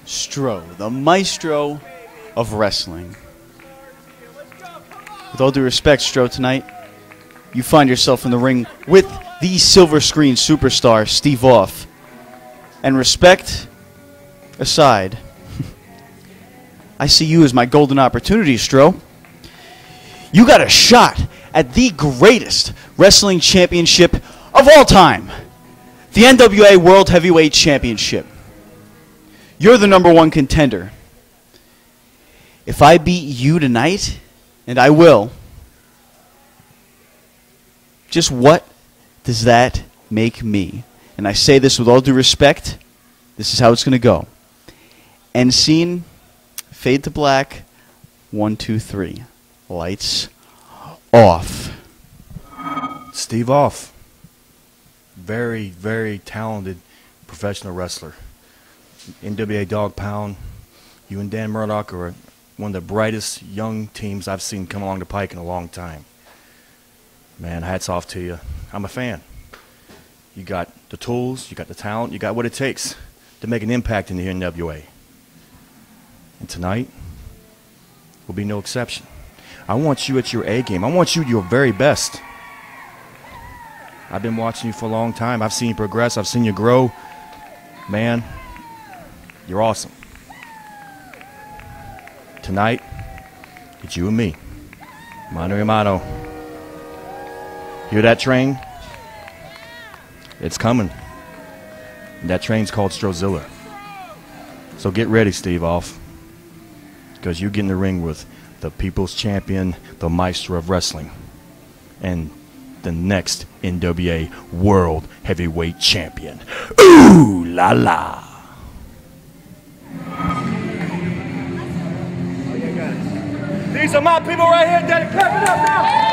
Stro, the maestro of wrestling. With all due respect, Stro, tonight, you find yourself in the ring with the silver screen superstar, Steve Off. And respect aside, I see you as my golden opportunity, Stro. You got a shot at the greatest wrestling championship of all time, the NWA World Heavyweight Championship. You're the #1 contender. If I beat you tonight, and I will, just what does that make me? And I say this with all due respect. This is how it's going to go. End scene, fade to black, 1, 2, 3. Lights off. Steve Off. Very, very talented professional wrestler. NWA Dog Pound. You and Dan Murdoch are one of the brightest young teams I've seen come along the pike in a long time. Man, hats off to you. I'm a fan. You got the tools, you got the talent, you got what it takes to make an impact in the NWA. And tonight will be no exception. I want you at your A game. I want you at your very best. I've been watching you for a long time. I've seen you progress. I've seen you grow. Man, you're awesome. Tonight, it's you and me. Mano a mano. Hear that train? It's coming. And that train's called Strozilla. So get ready, Steve Off. Because you get in the ring with the people's champion, the maestro of wrestling, and the next NWA World Heavyweight Champion. Ooh la la. These are my people right here, Daddy. Clap it up now.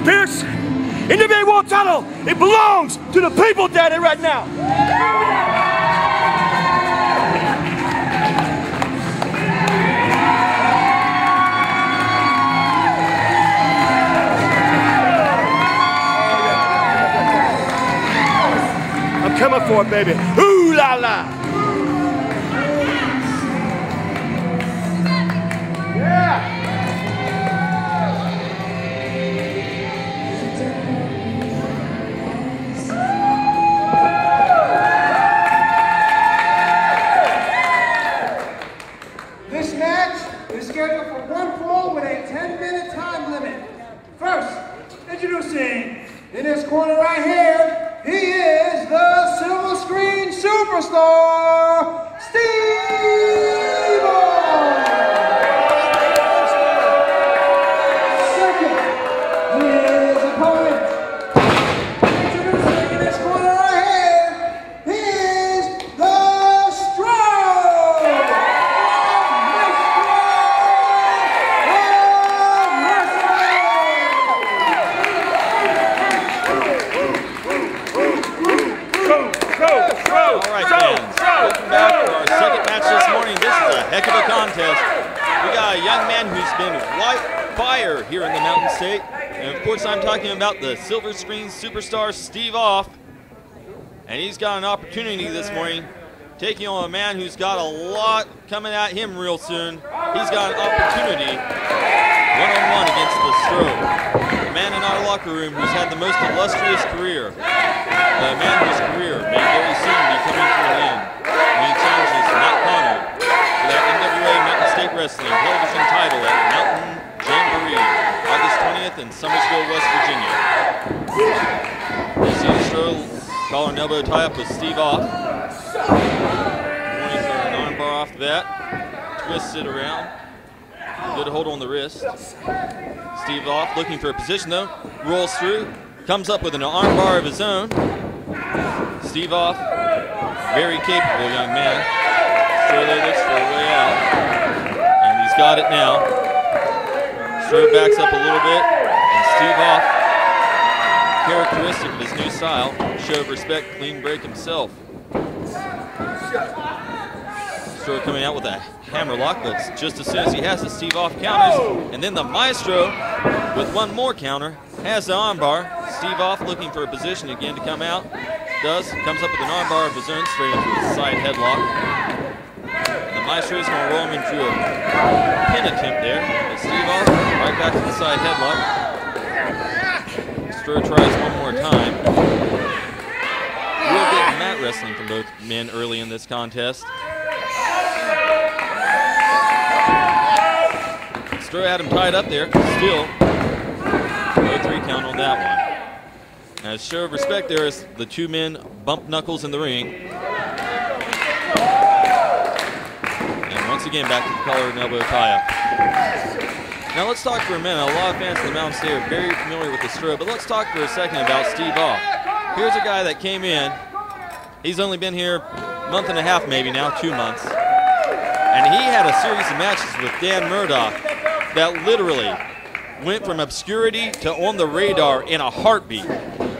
Pierce, NWA World Title, it belongs to the people, Daddy, right now. I'm coming for it, baby. Ooh la la. Yeah. In this corner right here, he is the silver screen superstar, Steve Off. Second, his opponent. Introducing in this corner right here, he is the Stro Heck of a contest. We got a young man who's been white fire here in the Mountain State. And of course I'm talking about the silver screen superstar Steve Off. And he's got an opportunity this morning taking on a man who's got a lot coming at him real soon. He's got an opportunity one-on-one against the Stro. A man in our locker room who's had the most illustrious career. A man whose career may very soon be coming to an end when he challenges Matt Connor for that NWA Mountain State Wrestling television title at Mountain Jamboree, August 20th in Summersville, West Virginia. You see the Stro collar and elbow tie up with Steve Off. Warning for an armbar off the bat. Twists it around. Good hold on the wrist. Steve Off looking for a position though. Rolls through. Comes up with an armbar of his own. Steve Off, very capable young man. Stro looks for a way out. And he's got it now. Stro backs up a little bit. And Steve Off characteristic of his new style. Show of respect, clean break himself. Stro coming out with a hammerlock, but just as soon as he has it, Steve Off counters. And then the Maestro, with one more counter, has the armbar. Steve Off looking for a position again to come out. Does. Comes up with an armbar of his own straight into a side headlock. And the Maestro is going to roll him into a pin attempt there. But Steve Off right back to the side headlock. Stro tries one more time. Real good mat wrestling from both men early in this contest. Stro had him tied up there. Still, no 3 count on that one. As show of respect there as the 2 men bump knuckles in the ring. And once again back to the collar and elbow tie-up. Now let's talk for a minute. A lot of fans in the Mountain State are very familiar with the Stro, but let's talk for a second about Steve Off. Here's a guy that came in. He's only been here a month and a half maybe now, 2 months. And he had a series of matches with Dan Murdoch that literally went from obscurity to on the radar in a heartbeat.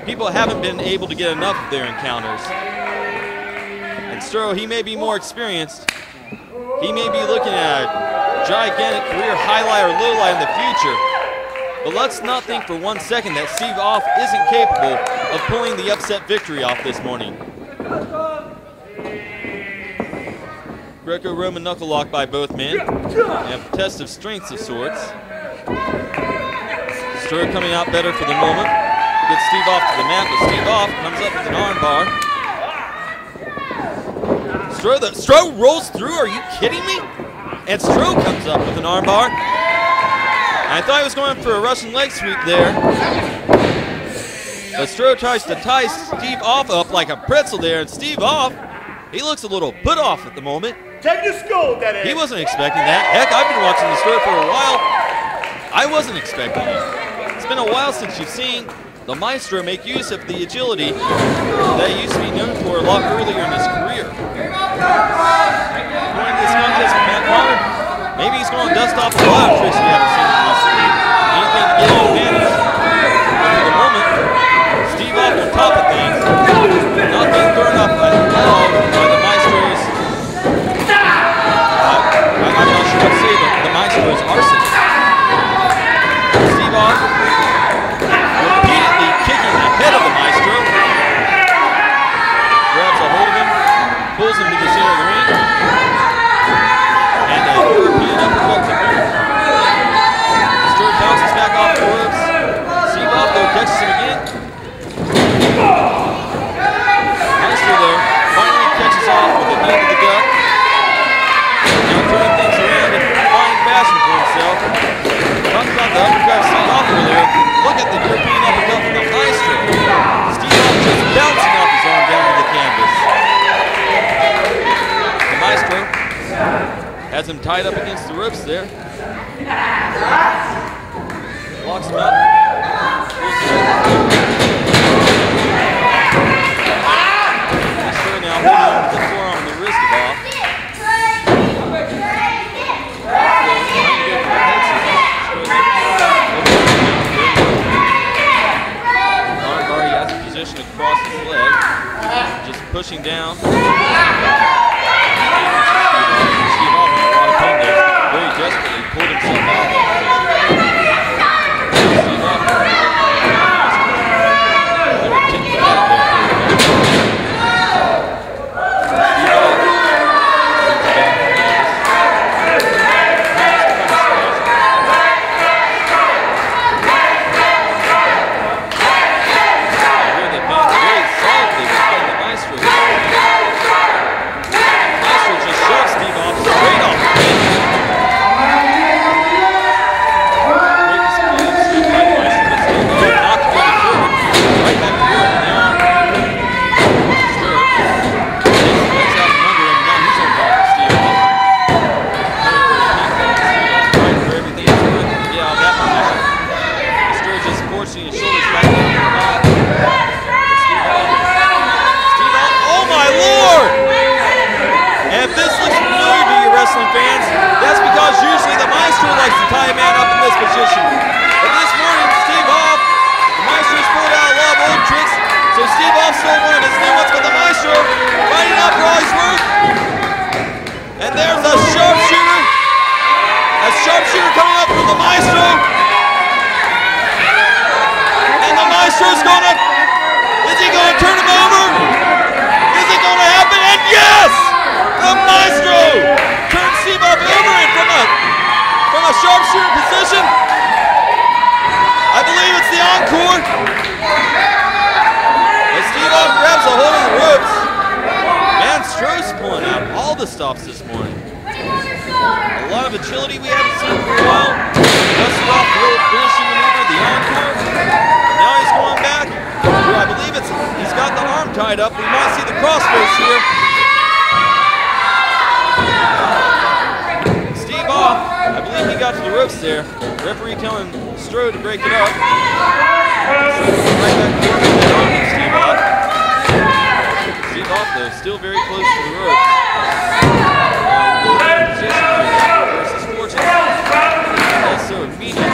People haven't been able to get enough of their encounters. And Stro, he may be more experienced. He may be looking at a gigantic career highlight or low light in the future. But let's not think for 1 second that Steve Off isn't capable of pulling the upset victory off this morning. Greco-Roman knuckle lock by both men. And a test of strengths of sorts. Stro coming out better for the moment. Gets Steve Off to the mat, but Steve Off comes up with an armbar. Stro rolls through, are you kidding me? And Stro comes up with an armbar. I thought he was going for a Russian leg sweep there. But Stro tries to tie Steve Off up like a pretzel there, and Steve Off, he looks a little put off at the moment. Take your skull, that He wasn't expecting that. Heck, I've been watching the Stro for a while. I wasn't expecting it. It's been a while since you've seen the Maestro make use of the agility that he used to be known for a lot earlier in his career. Going to this contest with Matt Connor, maybe he's going to dust off a lot of tricks we haven't seen recently. Anything to get an advantage. But for the moment, Steve Off on top of things, not being thrown off at all by the Maestro's. I'm not sure what to say, but the Maestro's arsenal. Steve Off repeatedly kicking the head of the Maestro. Grabs a hold of him, pulls him to the center of the ring, and a European uppercut to boot. Stro bounces back off the ropes. Steve Off though catches him again. Maestro though finally catches off with a knee to the gut. Now turning things around in fine fashion for himself. Talking about the uppercut of Steve Off earlier. Look at the European uppercut from the Maestro. Steve Off just bouncing off his arm down to the canvas. The Maestro has him tied up against the ropes there. Locks him up. Maestro now holding on to the forearm and the wrist of Off. Position across his leg, just pushing down. Steve Off in a lot of pain there, very desperately pulled himself out of that position. Steve Off, they were kicking him out there. Steve Off, fans, that's because usually the Maestro likes to tie a man up in this position. But this morning, Steve Off, the Maestro's pulled out a lot of old position. I believe it's the encore. As Steve Off grabs a hold of the ropes. Man, Stro's pulling out all the stops this morning. A lot of agility we haven't seen for a while. Dusted off the old finishing maneuver, the encore. Now he's going back. I believe he's got the arm tied up. We might see the crossface here. Steve Off, I believe he got to the ropes there. Referee telling Stro to break it up. Right back to Steve Off. Steve Off, though, still very close to the ropes. Position versus Fortune. Does so immediately.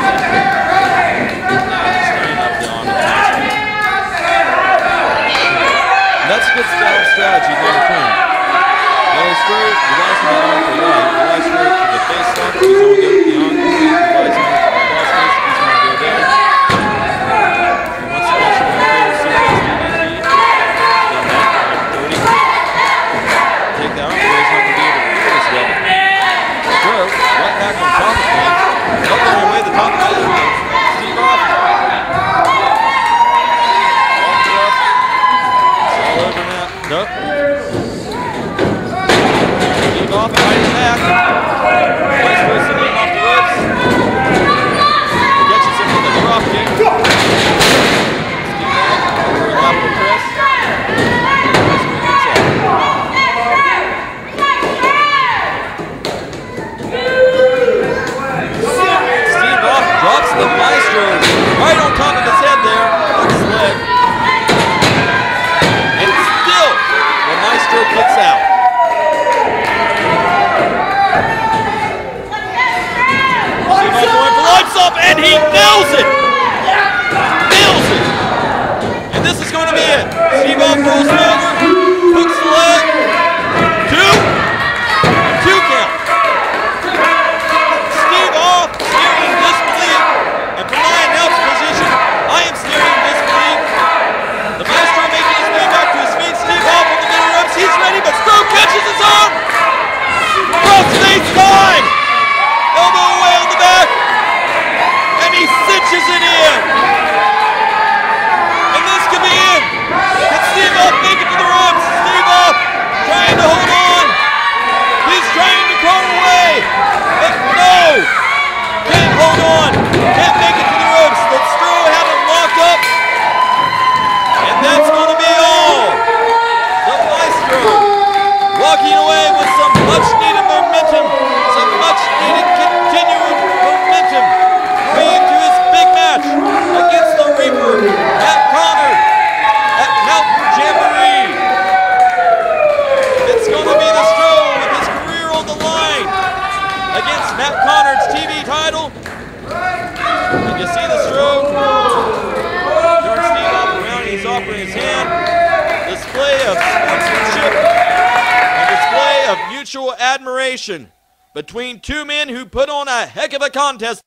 That's a good strategy there for him. Now Stro relies on the arm for life. He relies for the face lock. He's going to go with the arm. He relies on the crossface. He's going to go there. He wants to catch him in the face. DDT. Then back 30. Take that arm. He's not going to be able to do this well. Stro right back on top of things. Helping away the top of the other. Steve Off. Nope. Steve Off fighting back. Maestro sitting off the ropes. Catches him with a drop kick. Steve Off over a lateral press. Maestro gets up. Steve Off drops the Maestro right on top of his head there. Hooks his leg. Maestro kicks out. Steve Off going for lights up, and he nails it! Nails it! And this is going to be it. Steve Off rolls over, hooks the leg. 2 count. Steve Off staring in disbelief. And from my announce position, I am staring in disbelief. The Maestro making his way back to his feet. Steve Off on the middle ropes. He's ready, but Stro catches his arm. Crossface time. Elbow away on the back. And he cinches it in. And this could be it. Can Steve Off make it to the ropes? Steve Off trying to hold on. He's trying to crawl away. But no. Can't hold on. Can't make it to the ropes. The Stro have him locked up. And that's going to be all. The Maestro walking away with some much-needed momentum, some much-needed continuing momentum, going into his big match against the Reaper, Matt Connor, at Mountain Jamboree. It's going to be the Stro with his career on the line against Matt Connor's TV title. And you see the Stro turn Steve Off around, he's offering his hand. Display of sportsmanship and display of mutual admiration between two men who put on a heck of a contest.